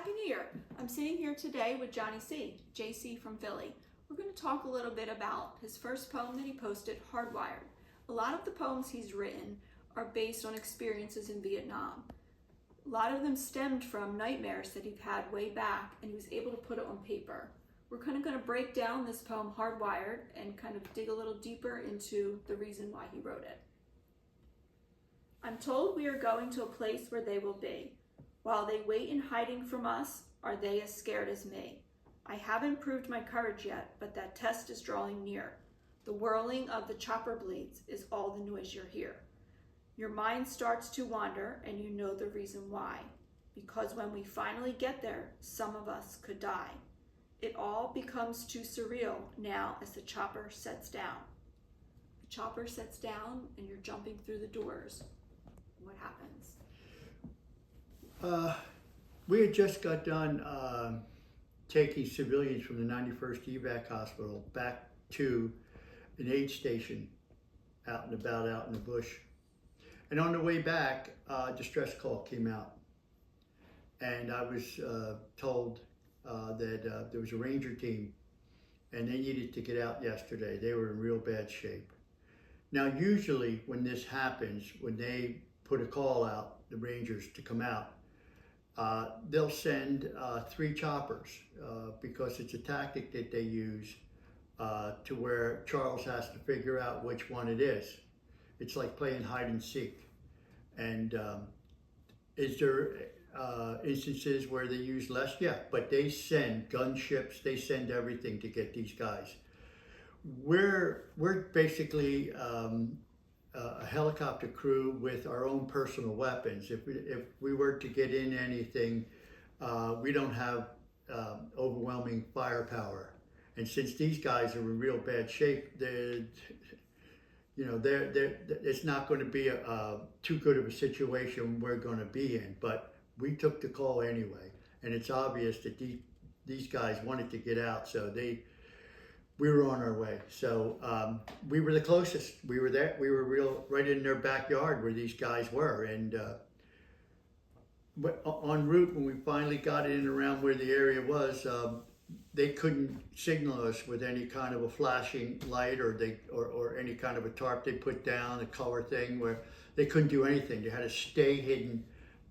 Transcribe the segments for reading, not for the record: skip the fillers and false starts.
Happy New Year! I'm sitting here today with JohnnyC, JC from Philly. We're going to talk a little bit about his first poem that he posted, Hardwired. A lot of the poems he's written are based on experiences in Vietnam. A lot of them stemmed from nightmares that he had way back, and he was able to put it on paper. We're kind of going to break down this poem, Hardwired, and kind of dig a little deeper into the reason why he wrote it. I'm told we are going to a place where they will be. While they wait in hiding from us, are they as scared as me? I haven't proved my courage yet, but that test is drawing near. The whirling of the chopper blades is all the noise you'll hear. Your mind starts to wander, and you know the reason why. Because when we finally get there, some of us could die. It all becomes too surreal now as the chopper sets down. The chopper sets down, and you're jumping through the doors. What happens? We had just got done taking civilians from the 91st Evac Hospital back to an aid station out and about out in the bush. And on the way back, a distress call came out. And I was told that there was a ranger team and they needed to get out yesterday. They were in real bad shape. Now, usually when this happens, when they put a call out, the rangers to come out, they'll send 3 choppers because it's a tactic that they use to where Charles has to figure out which one it is. It's like playing hide and seek. And is there instances where they use less? Yeah, but they send gunships, they send everything to get these guys. We're basically a helicopter crew with our own personal weapons. If we were to get in anything, we don't have overwhelming firepower. And since these guys are in real bad shape, it's not going to be too good of a situation we're going to be in. But we took the call anyway, and it's obvious that these guys wanted to get out, so we were on our way. So we were the closest. We were there. We were right in their backyard where these guys were. And en route, when we finally got in around where the area was, they couldn't signal us with any kind of a flashing light or any kind of a tarp they put down, a color thing, where they couldn't do anything. They had to stay hidden,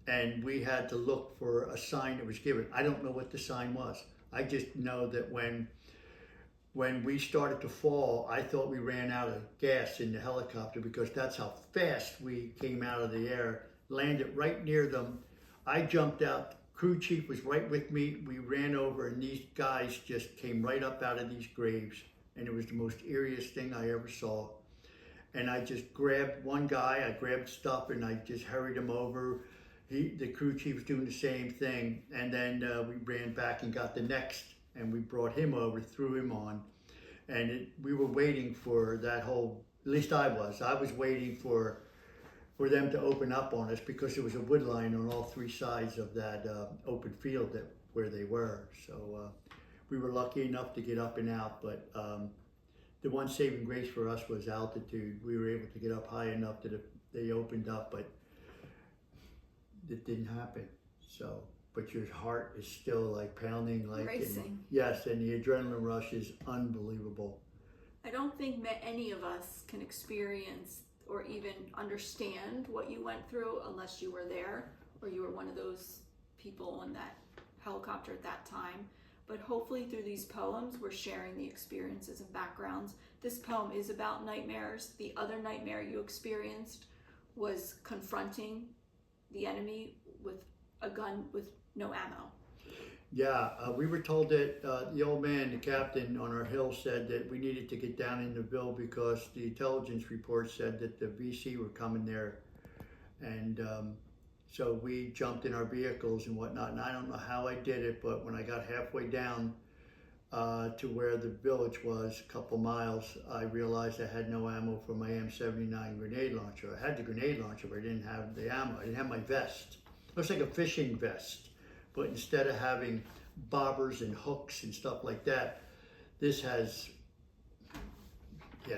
and we had to look for a sign that was given. I don't know what the sign was. I just know that when we started to fall, I thought we ran out of gas in the helicopter because that's how fast we came out of the air, landed right near them. I jumped out, crew chief was right with me. We ran over and these guys just came right up out of these graves. And it was the most eeriest thing I ever saw. And I just grabbed one guy, I grabbed stuff and I just hurried him over. The crew chief was doing the same thing. And then we ran back and got the next. And we brought him over, threw him on, and we were waiting for that whole, at least I was waiting for them to open up on us because there was a wood line on all 3 sides of that open field where they were. So we were lucky enough to get up and out, but the one saving grace for us was altitude. We were able to get up high enough that they opened up, but it didn't happen. So. But your heart is still like pounding, like racing. Yes, and the adrenaline rush is unbelievable. I don't think any of us can experience or even understand what you went through unless you were there or you were one of those people on that helicopter at that time. But hopefully through these poems, we're sharing the experiences and backgrounds. This poem is about nightmares. The other nightmare you experienced was confronting the enemy with a gun with no ammo. Yeah, we were told that the old man, the captain on our hill, said that we needed to get down in the Ville because the intelligence report said that the VC were coming there. And so we jumped in our vehicles and whatnot. And I don't know how I did it, but when I got halfway down to where the village was, a couple miles, I realized I had no ammo for my M79 grenade launcher. I had the grenade launcher, but I didn't have the ammo. I didn't have my vest. It looks like a fishing vest. But instead of having bobbers and hooks and stuff like that, this has,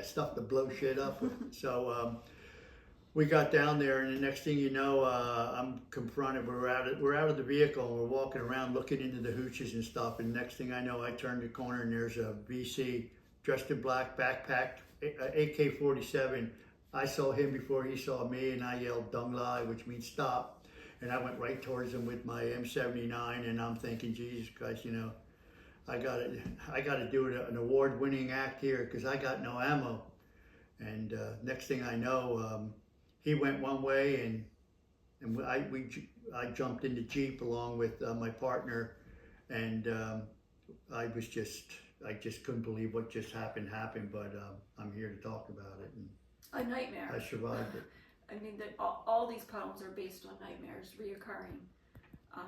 stuff to blow shit up with. So we got down there, and the next thing you know, I'm confronted. We're out of the vehicle, and we're walking around looking into the hooches and stuff. And next thing I know, I turn the corner, and there's a VC dressed in black, backpacked, AK-47. I saw him before he saw me, and I yelled "Dung Lai," which means stop. And I went right towards him with my M79, and I'm thinking, Jesus Christ, you know, I gotta do an award-winning act here because I got no ammo. And next thing I know, he went one way, and I jumped in the Jeep along with my partner, and I just couldn't believe what just happened. But I'm here to talk about it. And A nightmare. I survived it. I mean, that all these poems are based on nightmares reoccurring.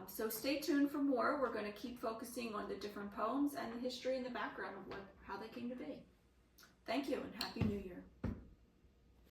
So stay tuned for more. We're going to keep focusing on the different poems and the history and the background of how they came to be. Thank you, and Happy New Year.